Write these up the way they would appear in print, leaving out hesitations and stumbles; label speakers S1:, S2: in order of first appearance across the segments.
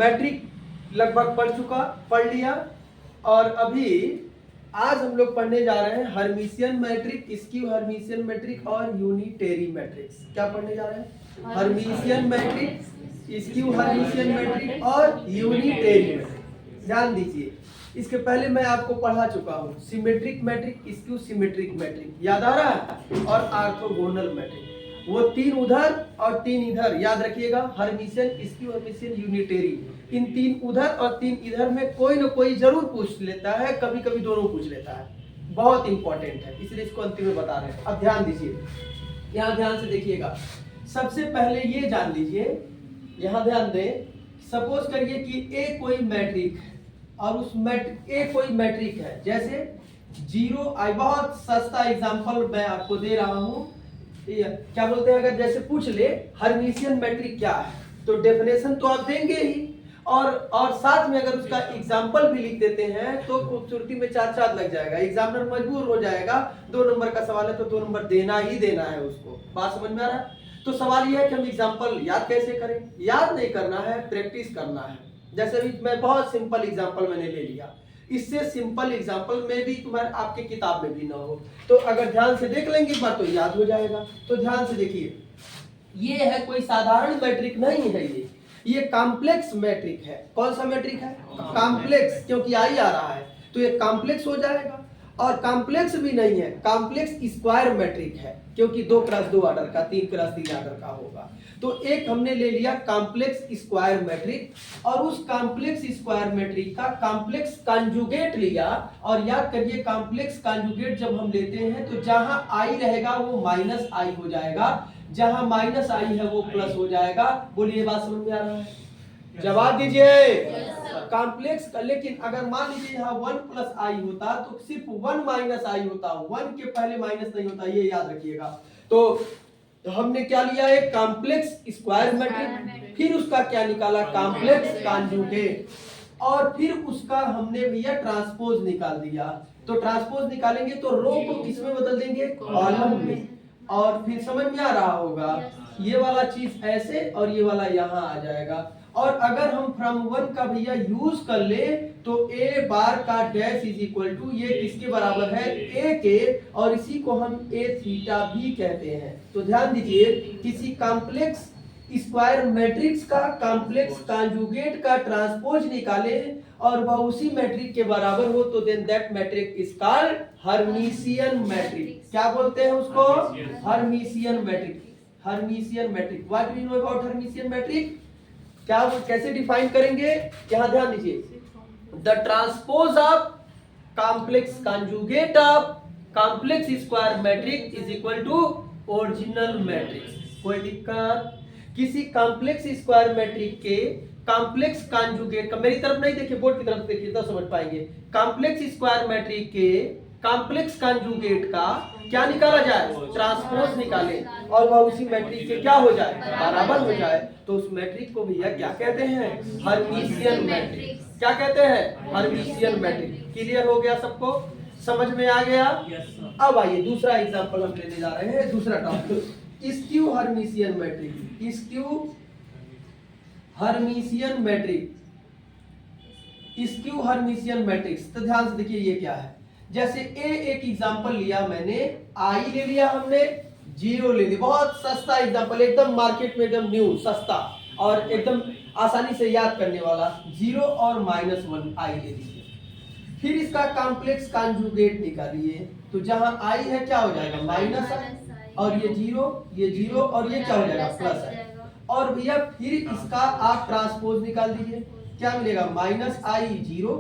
S1: Matric लगभग पढ़ लिया। और अभी आज हम लोग पढ़ने जा रहे हैं Hermitian matrix, skew Hermitian matrix और यूनिटेरी मैट्रिक्स। क्या पढ़ने जा रहे हैं? Hermitian matrix, skew Hermitian matrix और यूनिटेरी मैट्रिक। ध्यान दीजिए, इसके पहले मैं आपको पढ़ा चुका हूँ symmetric matrix, skew symmetric matrix, याद आ रहा है? और ऑर्थोगोनल मैट्रिक, वो 3 उधर और 3 इधर, याद रखिएगा। हर्मिशियन, स्क्यू हर्मिशियन, यूनिटेरी, इन 3 उधर और 3 इधर में कोई ना कोई जरूर पूछ लेता है, कभी कभी दोनों पूछ लेता है। बहुत इंपॉर्टेंट है, इसलिए इसको अंतिम में बता रहे हैं। अब ध्यान दीजिए, यहाँ ध्यान से देखिएगा। सबसे पहले ये जान लीजिए, यहाँ ध्यान दें, सपोज करिए कि ए कोई मैट्रिक है और उस ए कोई मैट्रिक है, जैसे 0 आई, बहुत सस्ता एग्जांपल मैं आपको दे रहा हूँ। क्या बोलते हैं, अगर जैसे पूछ ले हर्मिशियन मैट्रिक क्या है, तो डेफिनेशन तो आप देंगे ही, और साथ में अगर उसका एग्जाम्पल भी लिख देते हैं तो खूबसूरती में 4 चांद लग जाएगा, एग्जामिनर मजबूर हो जाएगा। 2 नंबर का सवाल है तो 2 नंबर देना ही देना है उसको। बात समझ में आ रहा है? तो सवाल यह है कि हम एग्जाम्पल याद कैसे करें? याद नहीं करना है, प्रैक्टिस करना है। जैसे अभी मैं बहुत सिंपल एग्जाम्पल मैंने ले लिया, इससे सिंपल एग्जाम्पल में भी तुम्हारे आपके किताब में भी ना हो, तो अगर ध्यान से देख लेंगे एक बार तो याद हो जाएगा। तो ध्यान से देखिए, ये है कोई साधारण मैट्रिक नहीं है, ये कॉम्प्लेक्स मैट्रिक है। कौन सा मैट्रिक है? कॉम्प्लेक्स, क्योंकि आई आ रहा है तो ये कॉम्प्लेक्स हो जाएगा। और कॉम्प्लेक्स भी नहीं है, कॉम्प्लेक्स स्क्वायर मैट्रिक है, क्योंकि 2x2 ऑर्डर का, 3x3 ऑर्डर का होगा। तो एक हमने ले लिया कॉम्प्लेक्स स्क्वायर मैट्रिक, और उस कॉम्प्लेक्स स्क्वायर मैट्रिक का कॉम्प्लेक्स कॉन्जुगेट लिया। और याद करिए, कॉम्प्लेक्स कॉन्जुगेट जब हम लेते हैं तो जहां आई रहेगा वो माइनस आई हो जाएगा, जहां माइनस आई है वो प्लस हो जाएगा। बोलिए, बात समझ में आ रहा है? जवाब दीजिए। कॉम्प्लेक्स का, लेकिन अगर मान लीजिए यहाँ 1 प्लस आई होता तो सिर्फ 1 माइनस आई होता, 1 के पहले माइनस नहीं होता, ये याद रखिएगा। तो हमने क्या लिया? एक कॉम्प्लेक्स स्क्वायर मैट्रिक, फिर उसका क्या निकाला? कॉम्प्लेक्स कॉन्जुगेट, और फिर उसका हमने भैया ट्रांसपोज निकाल दिया। तो ट्रांसपोज निकालेंगे तो रो को किसमें बदल देंगे? कॉलम में। और फिर समझ में आ रहा होगा, ये वाला चीज ऐसे और ये वाला यहाँ आ जाएगा। और अगर हम फ्रॉम 1 का भैया यूज कर ले तो ए बार का डैश इज इक्वल टू, ये किसके बराबर है? ए के, और इसी को हम ए थीटा भी कहते हैं। तो ध्यान दीजिए, किसी कॉम्प्लेक्स स्क्वायर मैट्रिक्स का कॉम्प्लेक्स कॉन्जुगेट का ट्रांसपोज निकाले और वह उसी मैट्रिक के बराबर हो तो then that matrix is called Hermitian matrix. क्या बोलते हैं उसको? Hermitian matrix. Hermitian matrix, what we know about Hermitian matrix? क्या कैसे डिफाइन करेंगे? यहाँ ध्यान दीजिए, the transpose of complex conjugate of complex square matrix is equal to original matrix. कोई दिक्कत? किसी कॉम्प्लेक्स स्क्वायर मैट्रिक के कॉम्प्लेक्स कॉन्जुगेट का, मेरी तरफ नहीं देखिए, बोर्ड की तरफ देखिए तो समझ पाएंगे। कॉम्प्लेक्स स्क्वायर मैट्रिक के कॉम्प्लेक्स कॉन्जुगेट का क्या निकाला जाए? ट्रांसपोज निकाले, और वह उसी मैट्रिक के क्या हो जाए? बराबर हो जाए। तो उस मैट्रिक को भैया क्या कहते हैं? Hermitian matrix. क्या कहते हैं? Hermitian matric. क्लियर हो गया सबको? समझ में आ गया? अब आइए दूसरा एग्जांपल हम लेने जा रहे हैं, दूसरा topic skew Hermitian matrix. Skew Hermitian matrix, skew Hermitian matrix. तो ध्यान से देखिए, ये क्या है? जैसे एक एग्जांपल लिया मैंने, आई ले लिया हमने, 0 ले लिया, बहुत सस्ता एग्जांपल, एकदम मार्केट में एकदम न्यू सस्ता और एकदम आसानी से याद करने वाला। 0 और -1 आई ले लीजिए, फिर इसका कॉम्प्लेक्स कॉन्जुगेट निकालिए, तो जहां आई है क्या हो जाएगा? माइनस आई, और ये 0 और ये क्या हो जाएगा? प्लस आई। और भैया फिर इसका आप ट्रांसपोज निकाल दीजिए, क्या मिलेगा? माइनस आई 0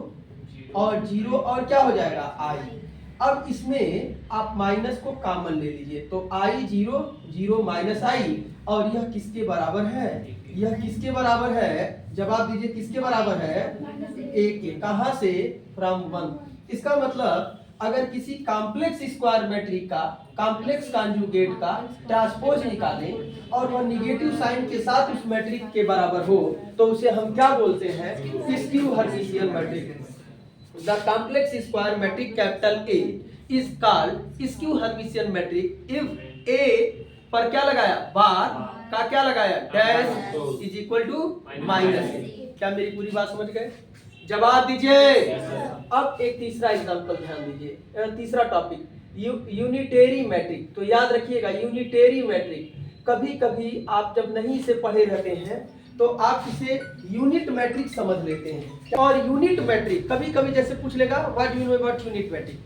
S1: और 0 और क्या हो जाएगा? आई। अब इसमें आप माइनस को कॉमन ले लीजिए, तो आई 0 0 माइनस आई, और यह किसके बराबर है? यह किसके बराबर है? जवाब दीजिए, किसके बराबर है? ए के। कहां से? फ्रॉम 1। इसका मतलब अगर किसी कॉम्प्लेक्स स्क्वायर मैट्रिक का कॉम्प्लेक्स कॉन्जुगेट का ट्रांसपोज निकालें और वह निगेटिव साइन के साथ उस मैट्रिक के बराबर हो तो उसे हम क्या बोलते हैं? Skew Hermitian matrix. The complex square matrix capital A is called skew Hermitian matrix if A पर क्या लगाया? बार का क्या लगाया? Dash is equal to minus. क्या मेरी पूरी बात समझ गए? जवाब दीजिए। अब एक तीसरा एग्जांपल ध्यान दीजिए, तीसरा टॉपिक यूनिटेरी मैट्रिक। तो याद रखिएगा यूनिटेरी मैट्रिक, कभी कभी आप जब नहीं इसे पढ़े रहते हैं तो आप इसे यूनिट मैट्रिक समझ लेते हैं। और यूनिट मैट्रिक कभी कभी जैसे पूछ लेगा what you know about unit matrix,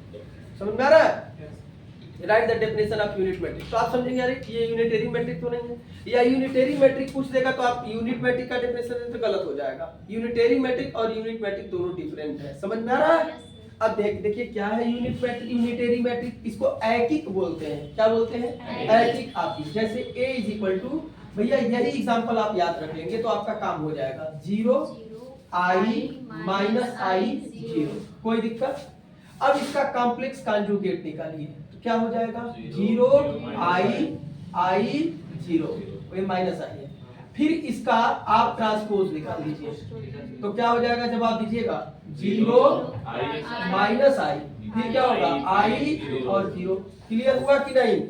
S1: समझ में आ रहा है? Right the definition of unit matrix. तो आप समझेंगे अरे ये यूनिटेरी मैट्रिक तो नहीं है, या यूनिटेरी मैट्रिक पूछ देगा तो आप यूनिट मैट्रिक का डेफिनेशन तो गलत हो जाएगा। यूनिटेरी मैट्रिक और यूनिट मैट्रिक दोनों डिफरेंट है, समझ में आ रहा है? अब देखिए क्या है यूनिट मैट्रिक, यूनिटेरी मैट्रिक, इसको ऐकिक बोलते हैं। क्या बोलते हैं? ऐकिक आपकी। जैसे A इज इक्वल टू, भैया यही एग्जांपल आप याद रख लेंगे तो आपका काम हो जाएगा, 0 I माइनस I 0। कोई दिक्कत? अब इसका कॉम्प्लेक्स कॉन्जुगेट निकालिए तो क्या हो जाएगा, 0 I 0, ये माइनस I है। फिर इसका आप ट्रांसपोज निकाल लीजिए तो क्या हो जाएगा, जब आप दीजिएगा 0 माइनस I, फिर क्या होगा I और 0। क्लियर हुआ कि नहीं?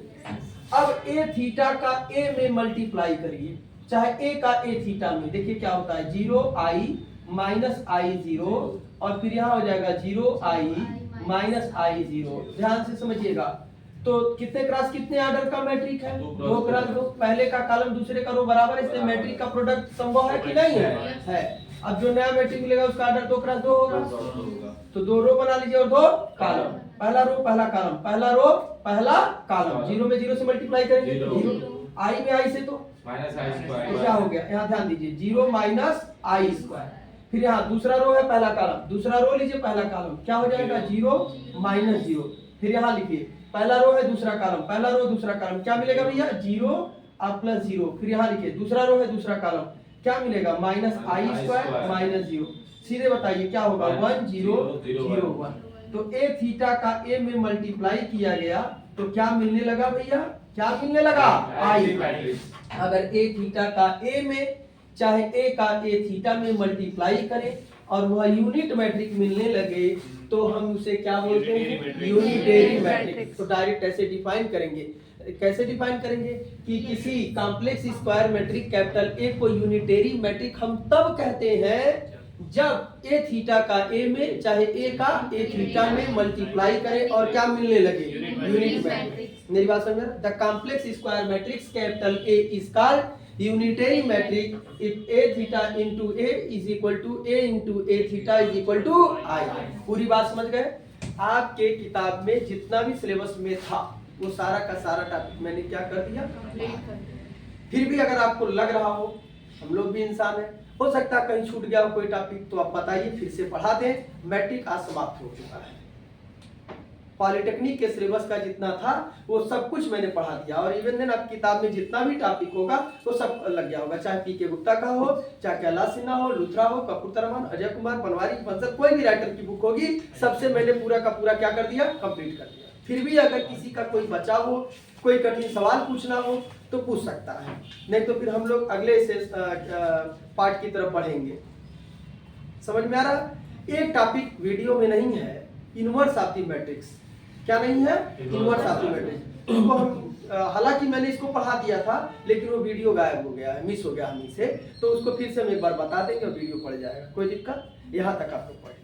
S1: अब a थीटा का a में मल्टीप्लाई करिए, चाहे a का a थीटा में, देखिए क्या होता है, 0 I माइनस I 0 और फिर यहाँ हो जाएगा 0 I माइनस I 0। ध्यान से समझिएगा। तो कितने क्रॉस कितने ऑर्डर का मैट्रिक है, 2 क्रॉस 2, पहले का कॉलम दूसरे का रो बराबर है, इसलिए मैट्रिक का प्रोडक्ट संभव है कि नहीं है? अब जो नया मैट्रिक मिलेगा उसका ऑर्डर 2 क्रॉस 2 होगा, तो 2 रो बना लीजिए और 2 कॉलम, पहला रो पहला कॉलम, पहला रो पहला कॉलम, 0 में 0 से मल्टीप्लाई करेंगे, 0 I में I से तो माइनस I स्क्वायर, तो क्या हो गया, यहाँ ध्यान दीजिए 0 माइनस I स्क्वायर। फिर यहाँ दूसरा रो है पहला कॉलम, दूसरा रो लीजिए पहला कॉलम, क्या हो जाएगा 0 माइनस 0। फिर यहाँ लिखिए पहला रो है दूसरा कॉलम, पहला रो दूसरा कॉलम, क्या मिलेगा भैया 0 और प्लस 0। फिर यहाँ लिखिए दूसरा रो है दूसरा कॉलम, क्या मिलेगा माइनस I स्क्वायर माइनस 0। सीधे बताइए क्या होगा 1 0 0 1। तो a थीटा का a में मल्टीप्लाई किया गया तो क्या मिलने लगा भैया, क्या मिलने लगा I। अगर a थीटा का a में चाहे a का a थीटा में मल्टीप्लाई करें और वह यूनिट मैट्रिक मिलने लगे तो हम उसे क्या बोलते हैं, यूनिटेरी मैट्रिक। तो डायरेक्ट ऐसे डिफाइन करेंगे, कैसे डिफाइन करेंगे कि किसी complex square matrix capital A को यूनिटेरी मैट्रिक हम तब कहते हैं जब a थीटा का a में चाहे a का a थीटा में मल्टीप्लाई करें और क्या मिलने लगे, यूनिट मैट्रिक। मेरी बात समझ? The complex square matrix capital A is called unitary matrix if a theta into a is equal to a into a theta is equal to I। पूरी बात समझ गए? आपके किताब में जितना भी सिलेबस में था वो सारा का सारा टॉपिक मैंने क्या कर दिया, फिर भी अगर आपको लग रहा हो, हम लोग भी इंसान हैं, हो सकता है कहीं छूट गया हो कोई टॉपिक, तो आप बताइए फिर से पढ़ा दें। मैट्रिक आज समाप्त हो चुका है, पॉलिटेक्निक के सिलेबस का जितना था वो सब कुछ मैंने पढ़ा दिया, और इवन देन आप किताब में जितना भी टॉपिक होगा वो सब लग गया होगा, चाहे पी के गुप्ता का हो, चाहे कैलाश सिन्हा हो, लुथरा हो, कपूरथरमान, अजय कुमार, बनवारी, बंसल, कोई भी राइटर की बुक होगी, सबसे मैंने पूरा का पूरा क्या कर दिया, कंप्लीट कर दिया। फिर भी अगर किसी का कोई बचा हो, कोई कठिन सवाल पूछना हो तो पूछ सकता है, नहीं तो फिर हम लोग अगले से पार्ट की तरफ बढ़ेंगे। समझ में आ रहा? एक टॉपिक वीडियो में नहीं है, इनवर्स ऑफ द मैट्रिक्स। क्या नहीं है? Inverse of the matrix. उसको हम हालांकि मैंने इसको पढ़ा दिया था लेकिन वो वीडियो गायब हो गया है, मिस हो गया हमी से, तो उसको फिर से हम एक बार बता देंगे और वीडियो पड़ जाएगा। कोई दिक्कत? यहाँ तक आप लोग पढ़